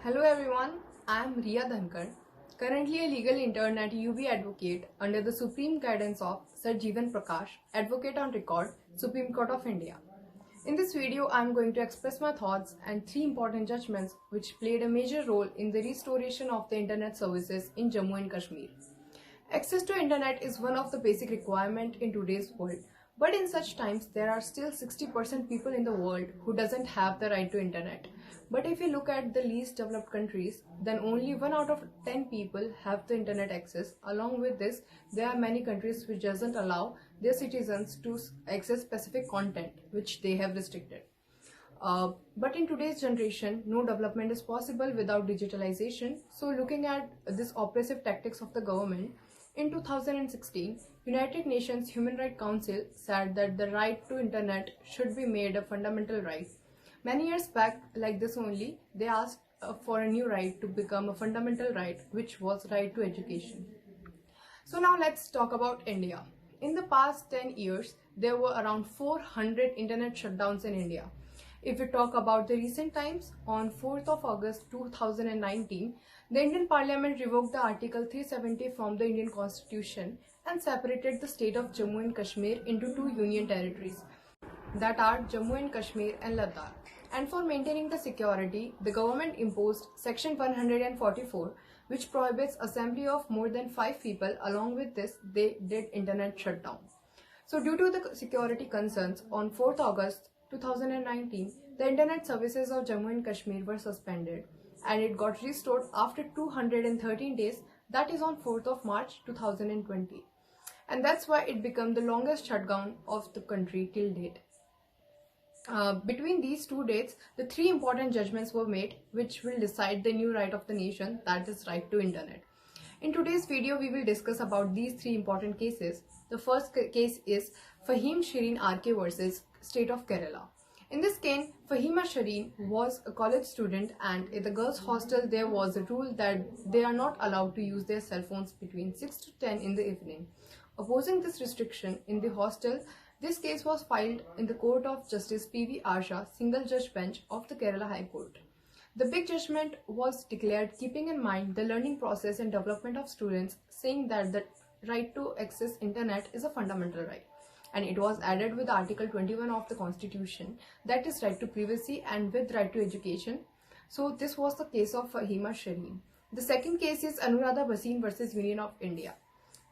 Hello everyone, I am Riya Dhankar, currently a legal intern at ubAdvocate under the supreme guidance of Sir Jeevan Prakash, Advocate on Record, Supreme Court of India. In this video, I am going to express my thoughts and three important judgments which played a major role in the restoration of the internet services in Jammu and Kashmir. Access to internet is one of the basic requirements in today's world, but in such times there are still 60% people in the world who doesn't have the right to internet. But if you look at the least developed countries, then only 1 out of 10 people have the internet access. Along with this, there are many countries which doesn't allow their citizens to access specific content which they have restricted. But in today's generation, no development is possible without digitalization. So looking at this oppressive tactics of the government, in 2016, United Nations Human Rights Council said that the right to internet should be made a fundamental right. Many years back, like this only, they asked for a new right to become a fundamental right, which was right to education. So now let's talk about India. In the past 10 years, there were around 400 internet shutdowns in India. If we talk about the recent times, on 4th of August 2019, the Indian Parliament revoked the Article 370 from the Indian Constitution and separated the state of Jammu and Kashmir into two union territories, that are Jammu and Kashmir and Ladakh. And for maintaining the security, the government imposed Section 144, which prohibits assembly of more than 5 people. Along with this, they did internet shutdown. So due to the security concerns, on 4th August 2019, the internet services of Jammu and Kashmir were suspended, and it got restored after 213 days, that is on 4th of March 2020. And that's why it became the longest shutdown of the country till date. Between these two dates, the three important judgments were made which will decide the new right of the nation, that is right to internet. In today's video, we will discuss about these three important cases. The first case is Faheem Shirin.R.K versus State of Kerala. In this case, Faheema Shirin was a college student, and in the girls' hostel there was a rule that they are not allowed to use their cell phones between 6 to 10 in the evening. Opposing this restriction in the hostel, this case was filed in the Court of Justice P.V. Arsha, single judge bench of the Kerala High Court. The big judgment was declared keeping in mind the learning process and development of students, saying that the right to access internet is a fundamental right. And it was added with Article 21 of the Constitution, that is right to privacy and with right to education. So this was the case of Faheema Shirin. The second case is Anuradha Bhasin versus Union of India.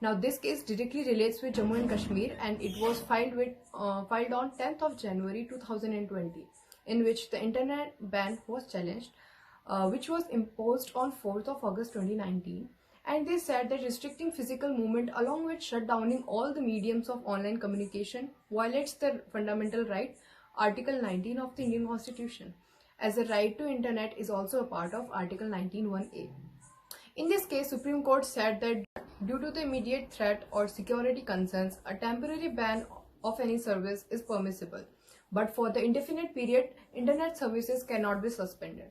Now this case directly relates with Jammu and Kashmir, and it was filed on 10th of January 2020, in which the internet ban was challenged, which was imposed on 4th of August 2019. And they said that restricting physical movement along with shutdowning all the mediums of online communication violates the fundamental right, Article 19 of the Indian Constitution, as the right to internet is also a part of Article 19(1)(a). In this case, Supreme Court said that due to the immediate threat or security concerns, a temporary ban of any service is permissible. But for the indefinite period, internet services cannot be suspended.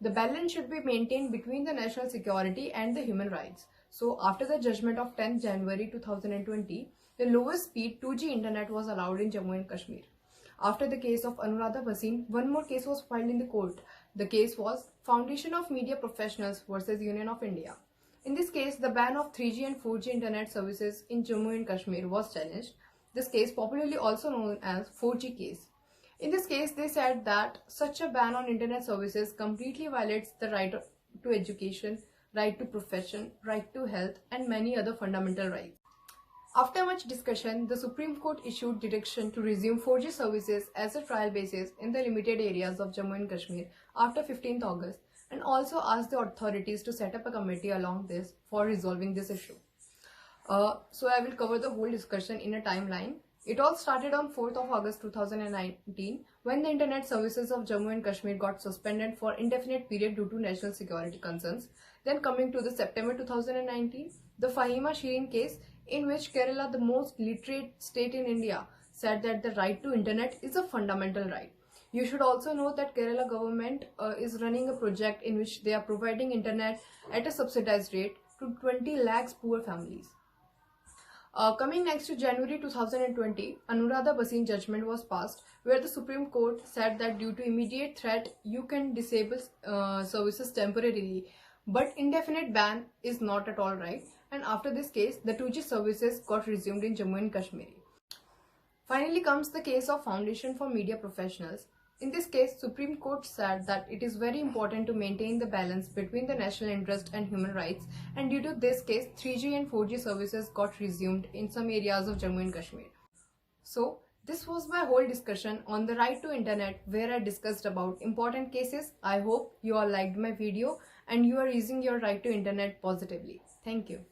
The balance should be maintained between the national security and the human rights. So after the judgment of 10th January 2020, the lowest speed 2G internet was allowed in Jammu and Kashmir. After the case of Anuradha Bhasin, one more case was filed in the court. The case was Foundation of Media Professionals versus Union of India. In this case, the ban of 3G and 4G internet services in Jammu and Kashmir was challenged. This case, popularly also known as 4G case. In this case, they said that such a ban on internet services completely violates the right to education, right to profession, right to health, and many other fundamental rights. After much discussion, the Supreme Court issued direction to resume 4G services as a trial basis in the limited areas of Jammu and Kashmir after 15th August, and also asked the authorities to set up a committee along this for resolving this issue. So I will cover the whole discussion in a timeline. It all started on 4th of August 2019 when the internet services of Jammu and Kashmir got suspended for indefinite period due to national security concerns. Then coming to the September 2019, the Faheema Shirin case, in which Kerala, the most literate state in India, said that the right to internet is a fundamental right. You should also know that Kerala government is running a project in which they are providing internet at a subsidized rate to 20 lakhs poor families. Coming next to January 2020, Anuradha Bhasin judgment was passed where the Supreme Court said that due to immediate threat, you can disable services temporarily, but indefinite ban is not at all right. And after this case, the 2G services got resumed in Jammu and Kashmir. Finally comes the case of Foundation for Media Professionals. In this case, Supreme Court said that it is very important to maintain the balance between the national interest and human rights, and due to this case, 3G and 4G services got resumed in some areas of Jammu and Kashmir. So, this was my whole discussion on the right to internet where I discussed about important cases. I hope you all liked my video and you are using your right to internet positively. Thank you.